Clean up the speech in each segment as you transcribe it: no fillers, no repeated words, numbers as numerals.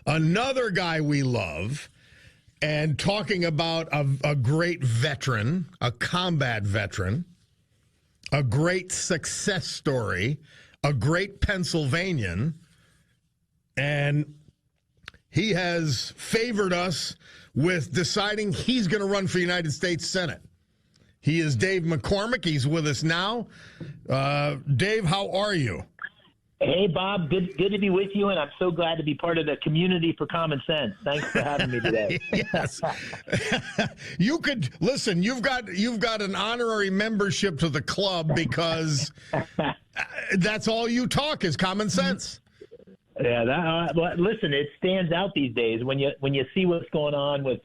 Another guy we love, and talking about a great veteran, a combat veteran, a great success story, a great Pennsylvanian, and he has favored us with deciding he's going to run for United States Senate. He is Dave McCormick. He's with us now. Dave, how are you? Hey, Bob. Good to be with you, and I'm so glad to be part of the community for common sense. Thanks for having me today. Yes. You could listen. You've got an honorary membership to the club because that's all you talk is common sense. Yeah. Listen, it stands out these days when you see what's going on with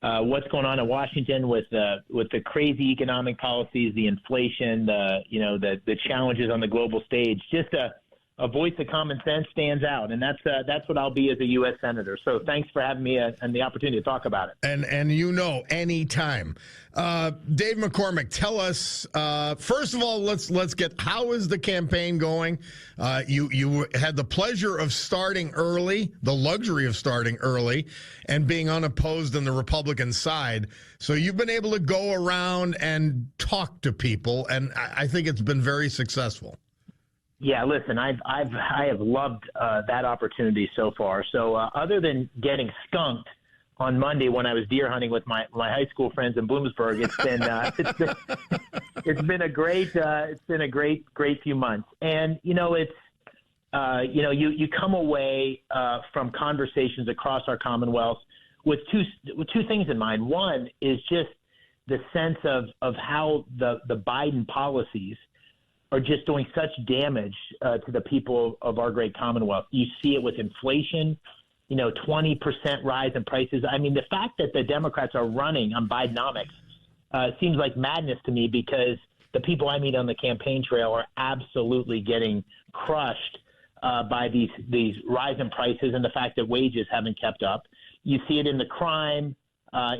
in Washington with the crazy economic policies, the inflation, the challenges on the global stage. Just a voice of common sense stands out, and that's what I'll be as a U.S. Senator. So thanks for having me and the opportunity to talk about it. And anytime. Dave McCormick, tell us, first of all, let's get, how is the campaign going? You had the pleasure of starting early, the luxury of starting early, and being unopposed on the Republican side. So you've been able to go around and talk to people, and I think it's been very successful. Yeah, listen, I have loved that opportunity so far. So other than getting skunked on Monday when I was deer hunting with my high school friends in Bloomsburg, it's been a great few months. And you come away from conversations across our Commonwealth with two things in mind. One is just the sense of how the Biden policies are just doing such damage to the people of our great Commonwealth. You see it with inflation, 20% rise in prices. I mean, the fact that the Democrats are running on Bidenomics seems like madness to me, because the people I meet on the campaign trail are absolutely getting crushed by these rise in prices and the fact that wages haven't kept up. You see it in the crime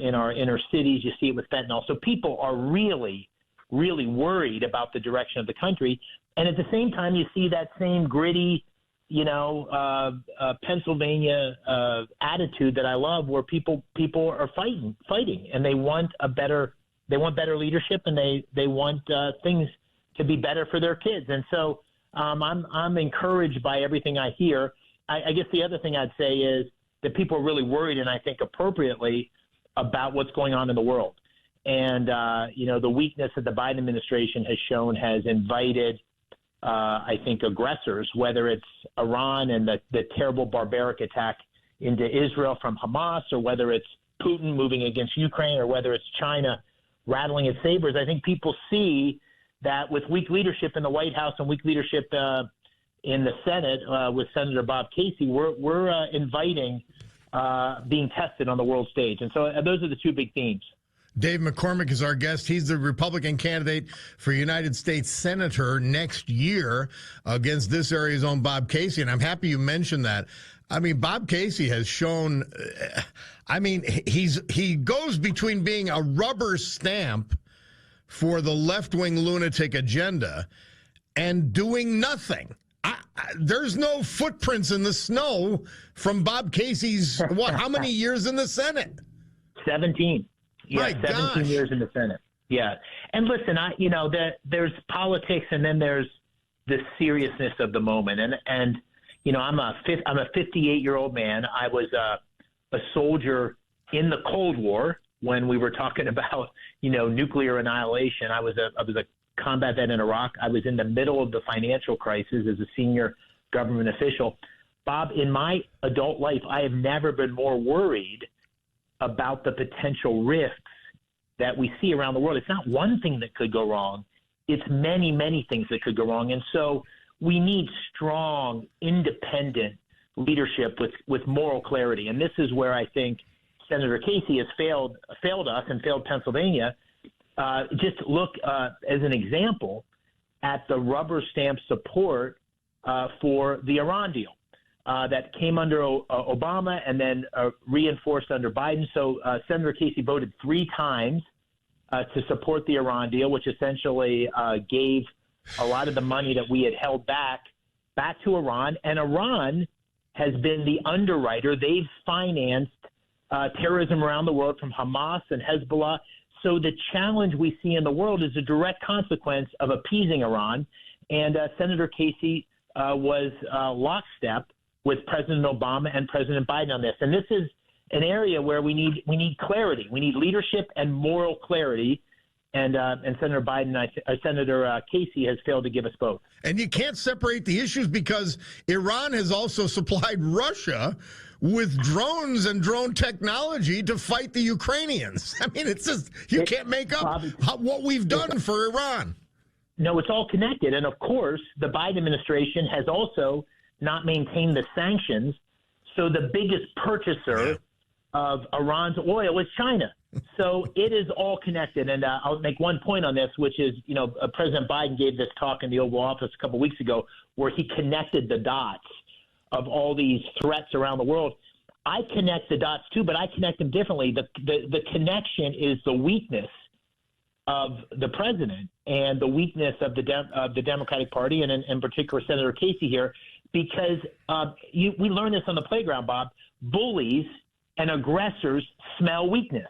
in our inner cities. You see it with fentanyl. So people are really worried about the direction of the country. And at the same time, you see that same gritty, Pennsylvania attitude that I love, where people are fighting, and they want better leadership, and they want things to be better for their kids. And so I'm encouraged by everything I hear. I guess the other thing I'd say is that people are really worried, and I think appropriately, about what's going on in the world. And, the weakness that the Biden administration has shown has invited, I think, aggressors, whether it's Iran and the terrible barbaric attack into Israel from Hamas, or whether it's Putin moving against Ukraine, or whether it's China rattling its sabers. I think people see that with weak leadership in the White House and weak leadership in the Senate with Senator Bob Casey, we're inviting being tested on the world stage. And so those are the two big themes. Dave McCormick is our guest. He's the Republican candidate for United States Senator next year against this area's own Bob Casey. And I'm happy you mentioned that. I mean, Bob Casey has shown, he goes between being a rubber stamp for the left-wing lunatic agenda and doing nothing. There's no footprints in the snow from Bob Casey's, how many years in the Senate? 17. Yeah, 17 years in the Senate. Yeah. And listen, there's politics, and then there's the seriousness of the moment. And I'm a 58-year-old man. I was a soldier in the Cold War when we were talking about, nuclear annihilation. I was a combat vet in Iraq. I was in the middle of the financial crisis as a senior government official. Bob, in my adult life, I have never been more worried about the potential risks that we see around the world. It's not one thing that could go wrong. It's many, many things that could go wrong. And so we need strong, independent leadership with moral clarity. And this is where I think Senator Casey has failed us and failed Pennsylvania. Just look as an example at the rubber stamp support for the Iran deal. That came under Obama and then reinforced under Biden. So Senator Casey voted 3 times to support the Iran deal, which essentially gave a lot of the money that we had held back to Iran. And Iran has been the underwriter. They've financed terrorism around the world from Hamas and Hezbollah. So the challenge we see in the world is a direct consequence of appeasing Iran. And Senator Casey was lockstep with President Obama and President Biden on this. And this is an area where we need clarity. We need leadership and moral clarity. And Senator Senator Casey has failed to give us both. And you can't separate the issues because Iran has also supplied Russia with drones and drone technology to fight the Ukrainians. I mean, it's just, you can't make up what we've done for Iran. No, it's all connected. And of course, the Biden administration has also not maintained the sanctions. So the biggest purchaser of Iran's oil is China. So it is all connected. And I'll make one point on this, which is, President Biden gave this talk in the Oval Office a couple weeks ago where he connected the dots of all these threats around the world. I connect the dots too, but I connect them differently. The connection is the weakness of the president and the weakness of the Democratic Party, and in particular Senator Casey here, because we learned this on the playground, Bob. Bullies and aggressors smell weakness.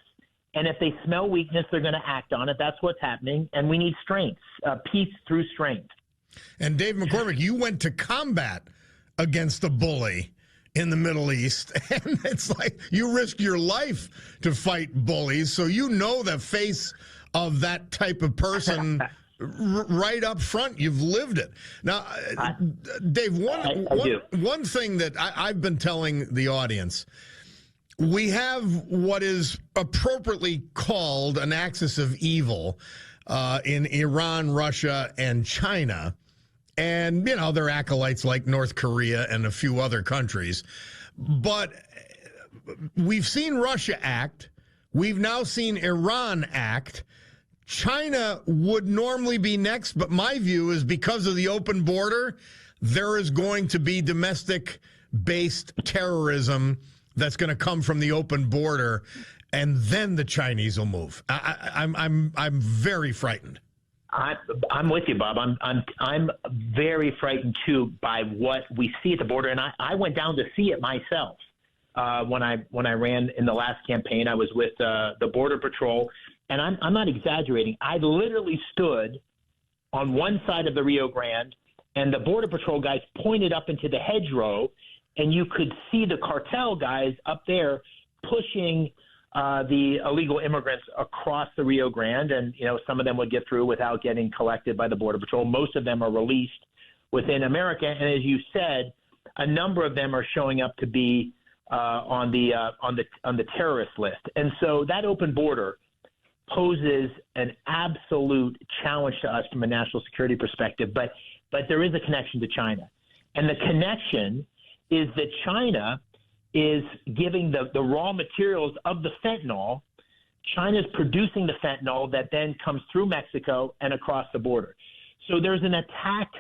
And if they smell weakness, they're going to act on it. That's what's happening. And we need strength, peace through strength. And Dave McCormick, you went to combat against a bully in the Middle East. And it's like you risk your life to fight bullies. So you know the face of that type of person right up front. You've lived it. Now, Dave, one thing that I've been telling the audience, we have what is appropriately called an axis of evil in Iran, Russia, and China. And, they're acolytes like North Korea and a few other countries. But we've seen Russia act. We've now seen Iran act. China would normally be next, but my view is because of the open border, there is going to be domestic-based terrorism that's going to come from the open border, and then the Chinese will move. I'm very frightened. I'm with you, Bob. I'm very frightened too by what we see at the border, and I went down to see it myself when I ran in the last campaign. I was with the Border Patrol, and I'm not exaggerating. I literally stood on one side of the Rio Grande, and the Border Patrol guys pointed up into the hedgerow, and you could see the cartel guys up there pushing the illegal immigrants across the Rio Grande. And, some of them would get through without getting collected by the Border Patrol. Most of them are released within America. And as you said, a number of them are showing up to be on the terrorist list. And so that open border poses an absolute challenge to us from a national security perspective. But there is a connection to China. And the connection is that China is giving the raw materials of the fentanyl. China's producing the fentanyl that then comes through Mexico and across the border. So there's an attack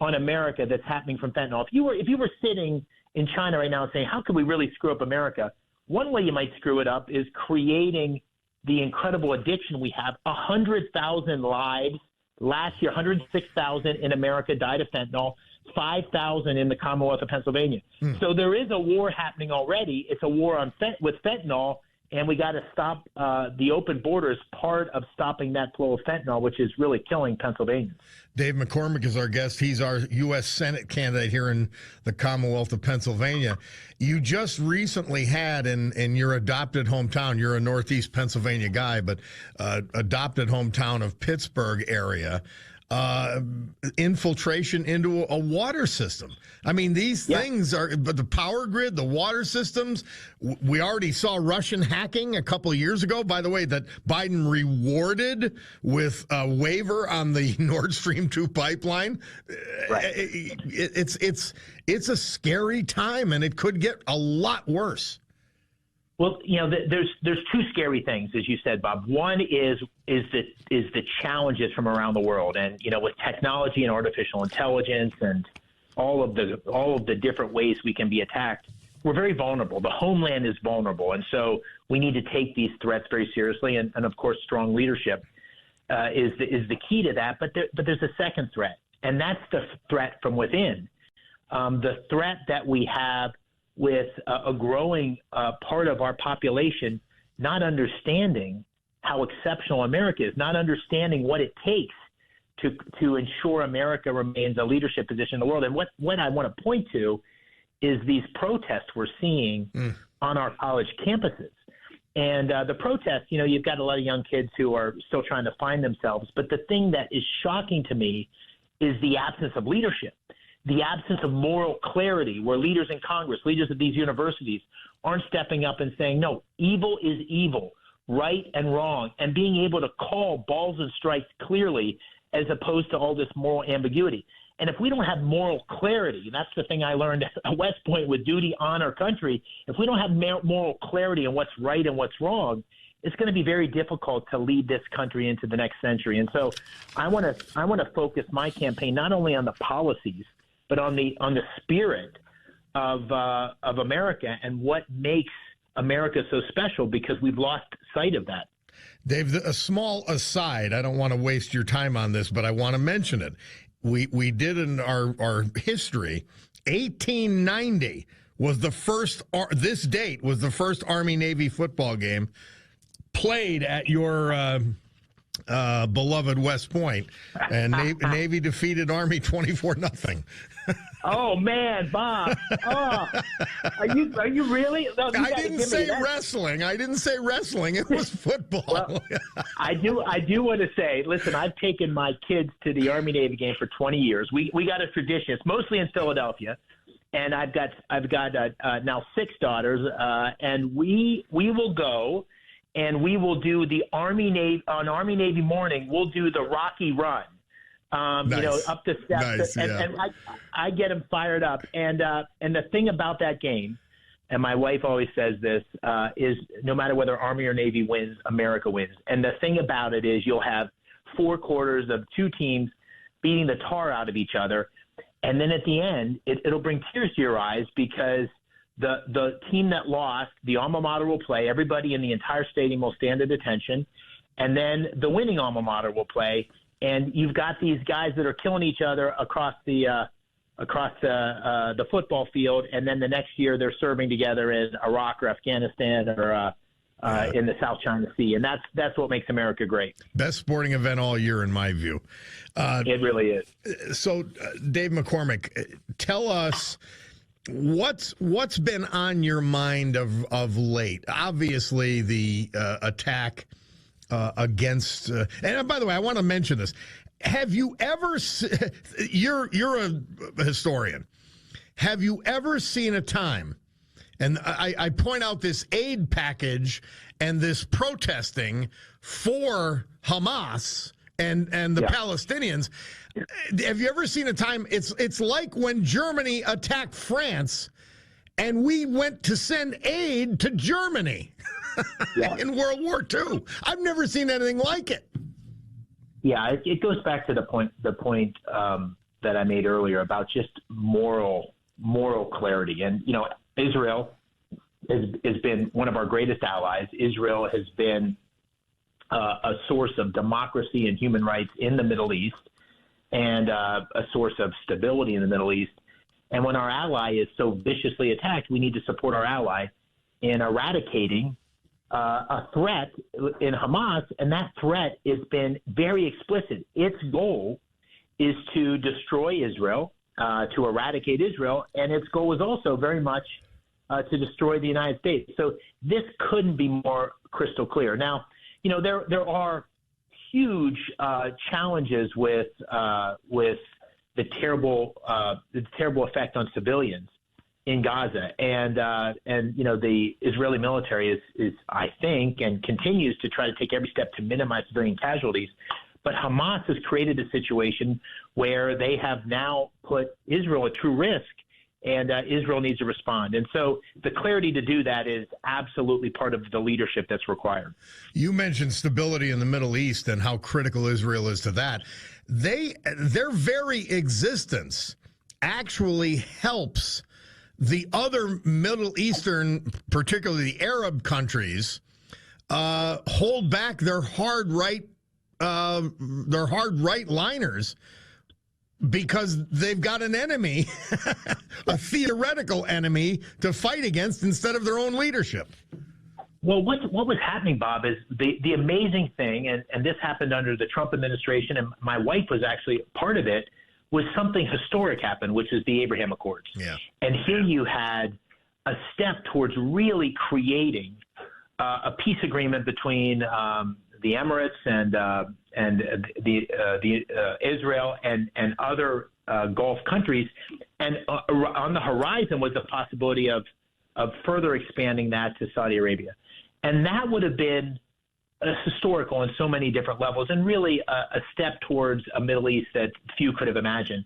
on America that's happening from fentanyl. If you were sitting in China right now and saying, how can we really screw up America? One way you might screw it up is creating the incredible addiction we have. 100,000 lives last year, 106,000 in America died of fentanyl. 5,000 in the Commonwealth of Pennsylvania. So there is a war happening already. It's a war with fentanyl, and we got to stop the open border as part of stopping that flow of fentanyl, which is really killing Pennsylvania. Dave McCormick is our guest. He's our U.S. Senate candidate here in the Commonwealth of Pennsylvania. You just recently had in your adopted hometown, you're a Northeast Pennsylvania guy, but adopted hometown of Pittsburgh area, infiltration into a water system. I mean, these things are, but the power grid, the water systems, we already saw Russian hacking a couple of years ago, by the way, that Biden rewarded with a waiver on the Nord Stream 2 pipeline. Right. It's a scary time, and it could get a lot worse. Well, there's two scary things, as you said, Bob. One is the challenges from around the world, and with technology and artificial intelligence and all of the different ways we can be attacked, we're very vulnerable. The homeland is vulnerable, and so we need to take these threats very seriously. And of course, strong leadership is the key to that. But there's a second threat, and that's the threat from within. The threat that we have with a growing part of our population not understanding how exceptional America is, not understanding what it takes to ensure America remains a leadership position in the world. And what I want to point to is these protests we're seeing on our college campuses. And the protests, you've got a lot of young kids who are still trying to find themselves. But the thing that is shocking to me is the absence of leadership, the absence of moral clarity, where leaders in Congress, leaders of these universities aren't stepping up and saying, no, evil is evil, right and wrong, and being able to call balls and strikes clearly as opposed to all this moral ambiguity. And if we don't have moral clarity, and that's the thing I learned at West Point with duty, honor, country, if we don't have moral clarity on what's right and what's wrong, it's going to be very difficult to lead this country into the next century. And so I want to focus my campaign not only on the policies, but on the spirit of America and what makes America so special, because we've lost sight of that. Dave, a small aside, I don't want to waste your time on this, but I want to mention it. We did in our history, 1890 was the first, this date was the first Army-Navy football game played at your beloved West Point, and Navy defeated Army 24-0. Oh man, Bob! Oh, are you really? No, I didn't say wrestling. I didn't say wrestling. It was football. Well, I do want to say, listen, I've taken my kids to the Army Navy game for 20 years. We got a tradition. It's mostly in Philadelphia, and I've got now 6 daughters, and we will go. And we will do the Army Navy morning. We'll do the Rocky Run, nice. Up the steps, nice, and I get them fired up. And the thing about that game, and my wife always says this, is no matter whether Army or Navy wins, America wins. And the thing about it is you'll have 4 quarters of 2 teams beating the tar out of each other, and then at the end, it'll bring tears to your eyes, because the team that lost, the alma mater will play. Everybody in the entire stadium will stand at attention. And then the winning alma mater will play. And you've got these guys that are killing each other across the football field. And then the next year they're serving together in Iraq or Afghanistan or in the South China Sea. And that's what makes America great. Best sporting event all year, in my view. It really is. So, Dave McCormick, tell us, what's been on your mind of late? Obviously, the attack against. And by the way, I want to mention this. Have you ever? You're a historian. Have you ever seen a time? And I point out this aid package and this protesting for Hamas and the Palestinians. Have you ever seen a time? It's like when Germany attacked France, and we went to send aid to Germany in World War II. I've never seen anything like it. Yeah, it goes back to the point that I made earlier about just moral clarity. And Israel has been one of our greatest allies. Israel has been a source of democracy and human rights in the Middle East, and a source of stability in the Middle East. And when our ally is so viciously attacked, we need to support our ally in eradicating a threat in Hamas. And that threat has been very explicit. Its goal is to destroy Israel, to eradicate Israel. And its goal is also very much to destroy the United States. So this couldn't be more crystal clear. Now, there are huge challenges with the terrible effect on civilians in Gaza, and the Israeli military is I think and continues to try to take every step to minimize civilian casualties. But Hamas has created a situation where they have now put Israel at true risk, and Israel needs to respond. And so the clarity to do that is absolutely part of the leadership that's required. You mentioned stability in the Middle East and how critical Israel is to that. Their very existence actually helps the other Middle Eastern, particularly the Arab countries, hold back their hard right liners Because they've got an enemy, a theoretical enemy to fight against instead of their own leadership. Well, what was happening, Bob, is the amazing thing, and this happened under the Trump administration, and my wife was actually part of it, was something historic happened, which is the Abraham Accords. Yeah. And here you had a step towards really creating a peace agreement between the Emirates and Israel and other Gulf countries, and on the horizon was the possibility of further expanding that to Saudi Arabia, and that would have been historical on so many different levels, and really a step towards a Middle East that few could have imagined.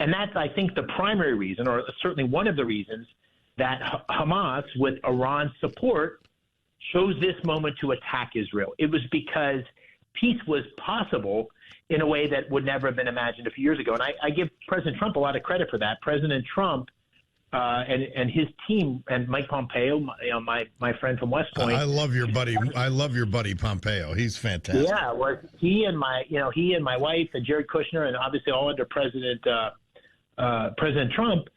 And that's, I think, the primary reason, or certainly one of the reasons, that Hamas, with Iran's support, chose this moment to attack Israel. It was because peace was possible in a way that would never have been imagined a few years ago. And I give President Trump a lot of credit for that. President Trump and his team, and Mike Pompeo, my friend from West Point. I love your buddy Pompeo. He's fantastic. Yeah, well, he and my wife and Jared Kushner, and obviously all under President Trump,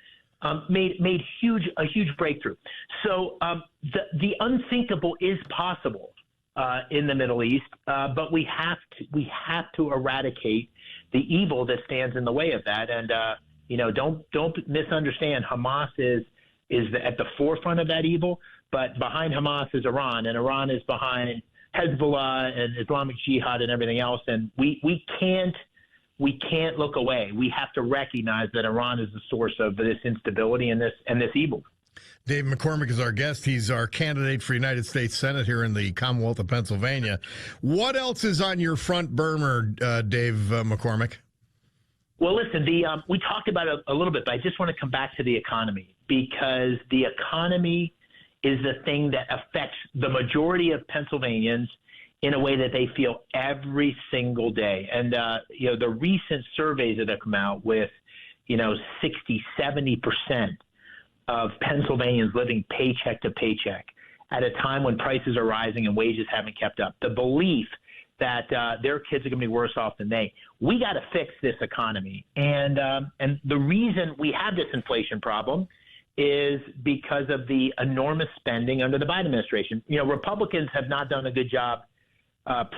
made a huge breakthrough. So the unthinkable is possible in the Middle East, but we have to eradicate the evil that stands in the way of that. And don't misunderstand. Hamas is at the forefront of that evil, but behind Hamas is Iran, and Iran is behind Hezbollah and Islamic Jihad and everything else. And we can't look away. We have to recognize that Iran is the source of this instability and this evil. Dave McCormick is our guest. He's our candidate for United States Senate here in the Commonwealth of Pennsylvania. What else is on your front burner, Dave McCormick? Well, listen, we talked about it a little bit, but I just want to come back to the economy, because the economy is the thing that affects the majority of Pennsylvanians in a way that they feel every single day. And, the recent surveys that have come out with, 60, 70% of Pennsylvanians living paycheck to paycheck at a time when prices are rising and wages haven't kept up. The belief that their kids are going to be worse off than they. We got to fix this economy. And the reason we have this inflation problem is because of the enormous spending under the Biden administration. Republicans have not done a good job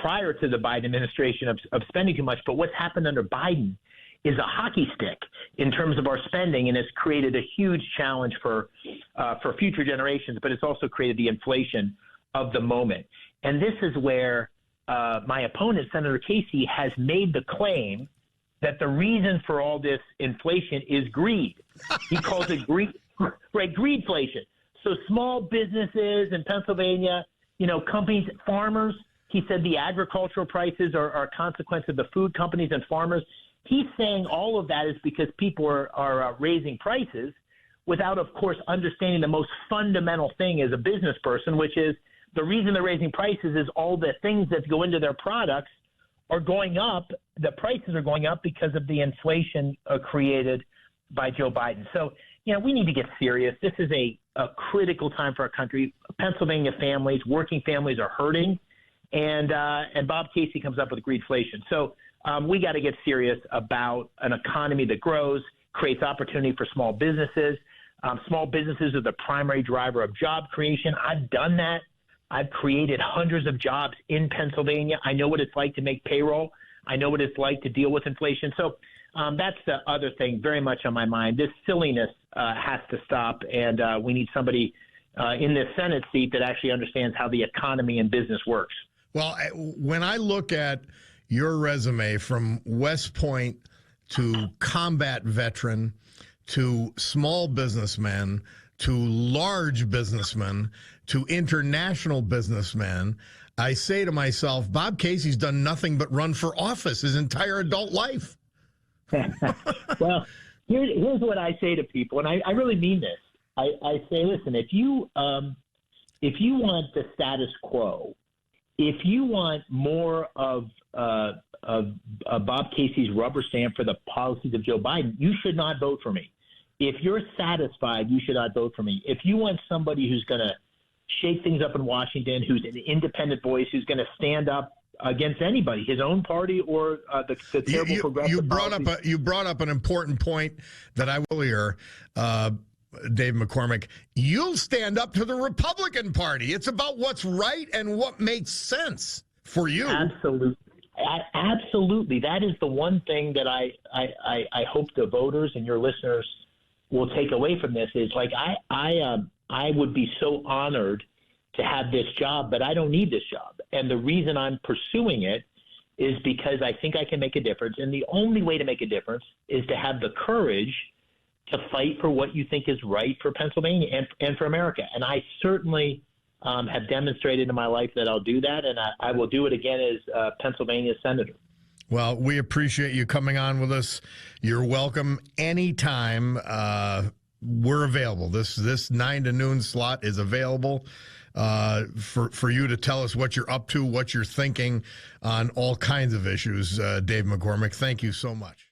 prior to the Biden administration of spending too much. But what's happened under Biden is a hockey stick in terms of our spending, and it's created a huge challenge for future generations, but it's also created the inflation of the moment. And this is where my opponent, Senator Casey, has made the claim that the reason for all this inflation is greed. He calls it greedflation. So small businesses in Pennsylvania, companies, farmers, he said the agricultural prices are a consequence of the food companies and farmers. He's saying all of that is because people are raising prices without, of course, understanding the most fundamental thing as a business person, which is the reason they're raising prices is all the things that go into their products are going up. The prices are going up because of the inflation created by Joe Biden. So, we need to get serious. This is a critical time for our country. Pennsylvania families, working families are hurting. And Bob Casey comes up with greedflation. So we got to get serious about an economy that grows, creates opportunity for small businesses. Small businesses are the primary driver of job creation. I've done that. I've created hundreds of jobs in Pennsylvania. I know what it's like to make payroll. I know what it's like to deal with inflation. So that's the other thing very much on my mind. This silliness has to stop, and we need somebody in this Senate seat that actually understands how the economy and business works. Well, when I look at your resume from West Point to combat veteran to small businessman to large businessman to international businessman, I say to myself, Bob Casey's done nothing but run for office his entire adult life. Well, here's what I say to people, and I really mean this. I say, listen, if you want the status quo, if you want more of Bob Casey's rubber stamp for the policies of Joe Biden, you should not vote for me. If you're satisfied, you should not vote for me. If you want somebody who's going to shake things up in Washington, who's an independent voice, who's going to stand up against anybody, his own party or the terrible progressive you brought up an important point that I will hear, Dave McCormick. You'll stand up to the Republican Party. It's about what's right and what makes sense for you. Absolutely. Absolutely. That is the one thing that I hope the voters and your listeners will take away from this is like I would be so honored to have this job, but I don't need this job. And the reason I'm pursuing it is because I think I can make a difference. And the only way to make a difference is to have the courage to fight for what you think is right for Pennsylvania and for America. And I certainly have demonstrated in my life that I'll do that, and I will do it again as Pennsylvania senator. Well, we appreciate you coming on with us. You're welcome anytime. We're available. This 9 to noon slot is available for you to tell us what you're up to, what you're thinking on all kinds of issues. Dave McCormick, thank you so much.